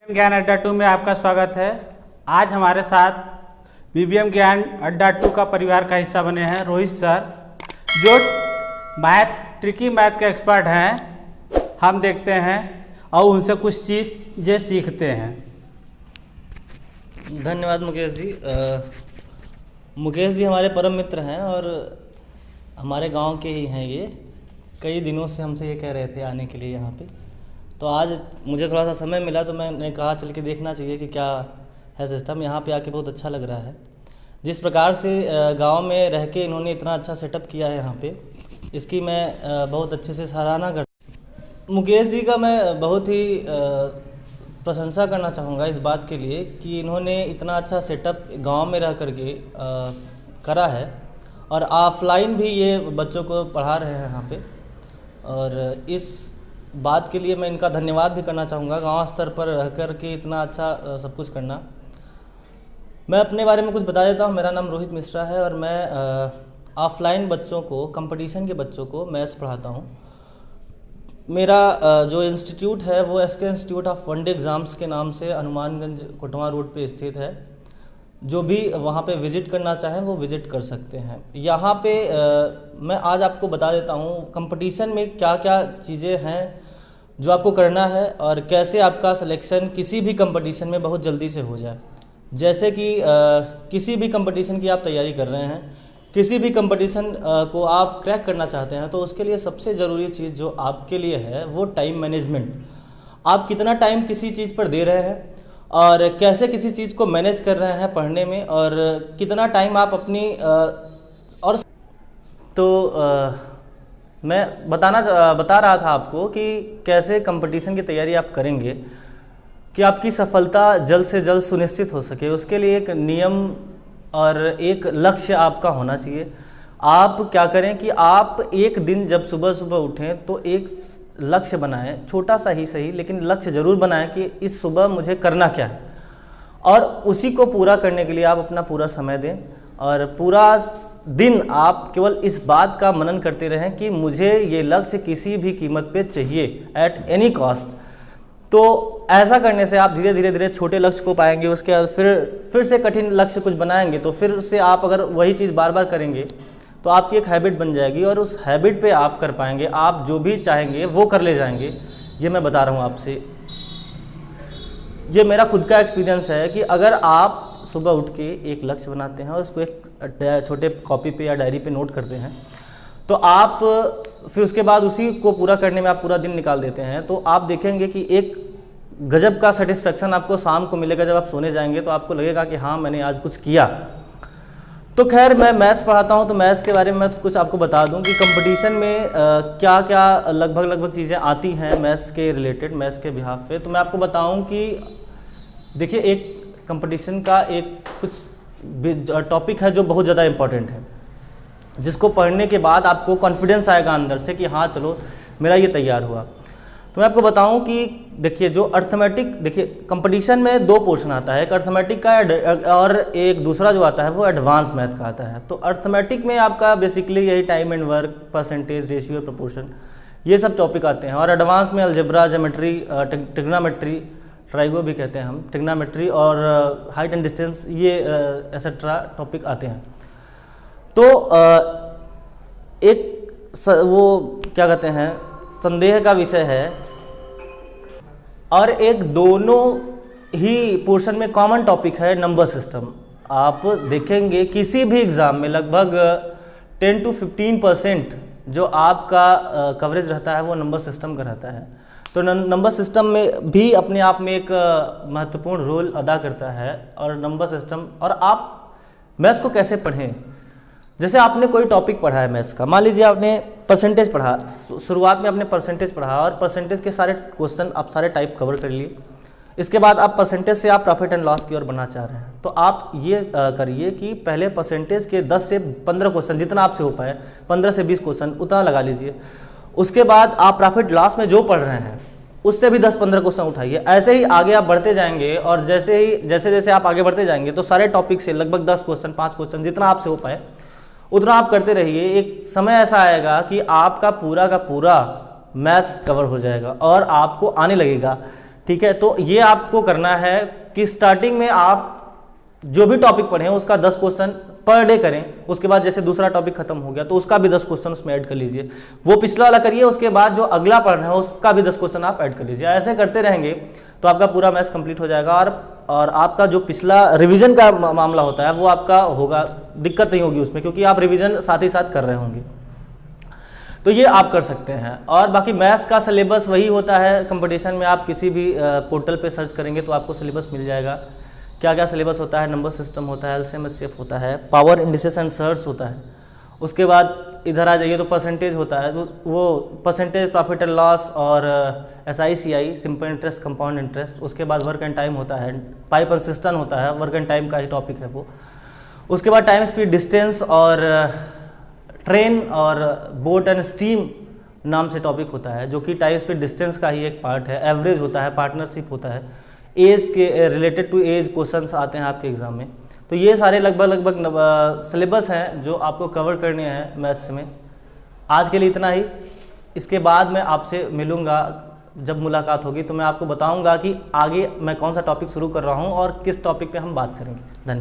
ज्ञान अड्डा 2 में आपका स्वागत है। आज हमारे साथ बीबीएम ज्ञान अड्डा 2 का परिवार का हिस्सा बने हैं रोहित सर, जो ट्रिकी मैथ के एक्सपर्ट हैं। हम देखते हैं और उनसे कुछ चीज़ें सीखते हैं। धन्यवाद मुकेश जी। मुकेश जी हमारे परम मित्र हैं और हमारे गांव के ही हैं। ये कई दिनों से हमसे ये कह रहे थे आने के लिए यहाँ पे, तो आज मुझे थोड़ा सा समय मिला तो मैंने कहा चल के देखना चाहिए कि क्या है सिस्टम। यहाँ पे आके बहुत अच्छा लग रहा है। जिस प्रकार से गांव में रह के इन्होंने इतना अच्छा सेटअप किया है यहाँ पे, इसकी मैं बहुत अच्छे से सराहना करता हूँ। मुकेश जी का मैं बहुत ही प्रशंसा करना चाहूँगा इस बात के लिए कि इन्होंने इतना अच्छा सेटअप गांव में रह करके करा है और ऑफलाइन भी ये बच्चों को पढ़ा रहे हैं यहाँ पे। और इस बात के लिए मैं इनका धन्यवाद भी करना चाहूँगा, गांव स्तर पर रह कर के इतना अच्छा सब कुछ करना। मैं अपने बारे में कुछ बता देता हूँ। मेरा नाम रोहित मिश्रा है और मैं ऑफलाइन बच्चों को, कंपटीशन के बच्चों को मैथ्स पढ़ाता हूँ। मेरा जो इंस्टीट्यूट है वो SK institute of one day exams के नाम से हनुमानगंज कोटवा रोड पे स्थित है। जो भी वहाँ पे विज़िट करना चाहें वो विज़िट कर सकते हैं। यहाँ पे मैं आज आपको बता देता हूँ कंपटीशन में क्या क्या चीज़ें हैं जो आपको करना है और कैसे आपका सिलेक्शन किसी भी कंपटीशन में बहुत जल्दी से हो जाए। जैसे कि किसी भी कंपटीशन की आप तैयारी कर रहे हैं, किसी भी कंपटीशन को आप क्रैक करना चाहते हैं, तो उसके लिए सबसे ज़रूरी चीज़ जो आपके लिए है वो टाइम मैनेजमेंट। आप कितना टाइम किसी चीज़ पर दे रहे हैं और कैसे किसी चीज़ को मैनेज कर रहे हैं पढ़ने में, और कितना टाइम आप अपनी और तो मैं बता रहा था आपको कि कैसे कंपटीशन की तैयारी आप करेंगे कि आपकी सफलता जल्द से जल्द सुनिश्चित हो सके। उसके लिए एक नियम और एक लक्ष्य आपका होना चाहिए। आप क्या करें कि आप एक दिन जब सुबह सुबह उठें तो एक लक्ष्य बनाएं, छोटा सा ही सही लेकिन लक्ष्य ज़रूर बनाएं कि इस सुबह मुझे करना क्या है, और उसी को पूरा करने के लिए आप अपना पूरा समय दें और पूरा दिन आप केवल इस बात का मनन करते रहें कि मुझे ये लक्ष्य किसी भी कीमत पे चाहिए, एट एनी कॉस्ट। तो ऐसा करने से आप धीरे धीरे छोटे लक्ष्य को पाएंगे। उसके बाद फिर से कठिन लक्ष्य कुछ बनाएंगे, तो फिर से आप अगर वही चीज़ बार बार करेंगे तो आपकी एक हैबिट बन जाएगी और उस हैबिट पे आप कर पाएंगे। आप जो भी चाहेंगे वो कर ले जाएंगे। ये मैं बता रहा हूँ आपसे, ये मेरा खुद का एक्सपीरियंस है कि अगर आप सुबह उठ के एक लक्ष्य बनाते हैं और उसको एक छोटे कॉपी पे या डायरी पे नोट करते हैं, तो आप फिर उसके बाद उसी को पूरा करने में आप पूरा दिन निकाल देते हैं, तो आप देखेंगे कि एक गजब का सेटिस्फेक्शन आपको शाम को मिलेगा। जब आप सोने जाएंगे तो आपको लगेगा कि हाँ, मैंने आज कुछ किया। तो खैर, मैं मैथ्स पढ़ाता हूँ तो मैथ्स के बारे में मैं कुछ आपको बता दूँ कि कंपटीशन में क्या क्या लगभग चीज़ें आती हैं मैथ्स के रिलेटेड, मैथ्स के बिहाफ पे। तो मैं आपको बताऊँ कि देखिए, एक कंपटीशन का एक कुछ टॉपिक है जो बहुत ज़्यादा इम्पॉर्टेंट है, जिसको पढ़ने के बाद आपको कॉन्फिडेंस आएगा अंदर से कि हाँ चलो मेरा ये तैयार हुआ। तो मैं आपको बताऊं कि देखिए, जो अर्थमेटिक, देखिए कंपटीशन में दो पोर्शन आता है, एक अर्थमेटिक का और एक दूसरा जो आता है वो एडवांस मैथ का आता है। तो अर्थमेटिक में आपका बेसिकली यही time and work, percentage, ratio, proportion, ये सब टॉपिक आते हैं। और एडवांस में अलजेब्रा, ज्योमेट्री, ट्रिग्नोमेट्री, ट्राइगो भी कहते हैं हम, ट्रिग्नोमेट्री और हाइट एंड डिस्टेंस, ये एसेट्रा टॉपिक आते हैं। तो वो क्या कहते हैं, संदेह का विषय है। और एक दोनों ही पोर्शन में कॉमन टॉपिक है नंबर सिस्टम। आप देखेंगे किसी भी एग्ज़ाम में लगभग 10 to 15% जो आपका कवरेज रहता है वो नंबर सिस्टम का रहता है। तो नंबर सिस्टम में भी अपने आप में एक महत्वपूर्ण रोल अदा करता है। और नंबर सिस्टम, और आप मैथ्स को कैसे पढ़ें, जैसे आपने कोई टॉपिक पढ़ा है मैथ्स का, मान लीजिए आपने परसेंटेज पढ़ा, शुरुआत में आपने परसेंटेज पढ़ा और परसेंटेज के सारे क्वेश्चन आप सारे टाइप कवर कर लिए। इसके बाद आप परसेंटेज से आप प्रॉफिट एंड लॉस की ओर बढ़ना चाह रहे हैं, तो आप ये करिए कि पहले परसेंटेज के 10 से 15 क्वेश्चन, जितना आपसे हो पाए, 15 से 20 क्वेश्चन उतना लगा लीजिए। उसके बाद आप प्रॉफिट लॉस में जो पढ़ रहे हैं उससे भी 10-15 क्वेश्चन उठाइए। ऐसे ही आगे आप बढ़ते जाएंगे और जैसे आप आगे बढ़ते जाएंगे तो सारे टॉपिक से लगभग 10 क्वेश्चन, 5 क्वेश्चन, जितना आपसे हो पाए उतना आप करते रहिए। एक समय ऐसा आएगा कि आपका पूरा का पूरा मैथ्स कवर हो जाएगा और आपको आने लगेगा ठीक है, तो ये आपको करना है कि स्टार्टिंग में आप जो भी टॉपिक पढ़े उसका 10 क्वेश्चन पर डे करें। उसके बाद जैसे दूसरा टॉपिक खत्म हो गया तो उसका भी 10 क्वेश्चन उसमें ऐड कर लीजिए, वो पिछला वाला करिए, उसके बाद जो अगला पढ़ना है उसका भी 10 क्वेश्चन आप ऐड कर लीजिए। ऐसे करते रहेंगे तो आपका पूरा मैथ्स कंप्लीट हो जाएगा और आपका जो पिछला रिवीजन का मामला होता है वो आपका होगा, दिक्कत नहीं होगी उसमें, क्योंकि आप रिवीजन साथ ही साथ कर रहे होंगे। तो ये आप कर सकते हैं। और बाकी मैथ्स का सिलेबस वही होता है, कंपटीशन में आप किसी भी पोर्टल पे सर्च करेंगे तो आपको सिलेबस मिल जाएगा। क्या क्या सिलेबस होता है, नंबर सिस्टम होता है, एलसीएम एचसीएफ होता है, पावर इंडिसेस एंड सर्ट्स होता है। उसके बाद इधर आ जाइए तो परसेंटेज होता है, वो परसेंटेज प्रॉफिट एंड लॉस और एसआईसीआई सिंपल इंटरेस्ट कंपाउंड इंटरेस्ट। उसके बाद वर्क एंड टाइम होता है, पाइप एंड सिस्टम होता है, वर्क एंड टाइम का ही टॉपिक है वो। उसके बाद टाइम स्पीड डिस्टेंस और ट्रेन और बोट एंड स्टीम नाम से टॉपिक होता है, जो कि टाइम स्पीड डिस्टेंस का ही एक पार्ट है। एवरेज होता है, पार्टनरशिप होता है, एज के रिलेटेड टू एज क्वेश्चंस आते हैं आपके एग्जाम में। तो ये सारे लगभग सिलेबस हैं जो आपको कवर करने हैं मैथ्स में। आज के लिए इतना ही। इसके बाद मैं आपसे मिलूँगा, जब मुलाकात होगी तो मैं आपको बताऊँगा कि आगे मैं कौन सा टॉपिक शुरू कर रहा हूँ और किस टॉपिक पे हम बात करेंगे। धन्यवाद।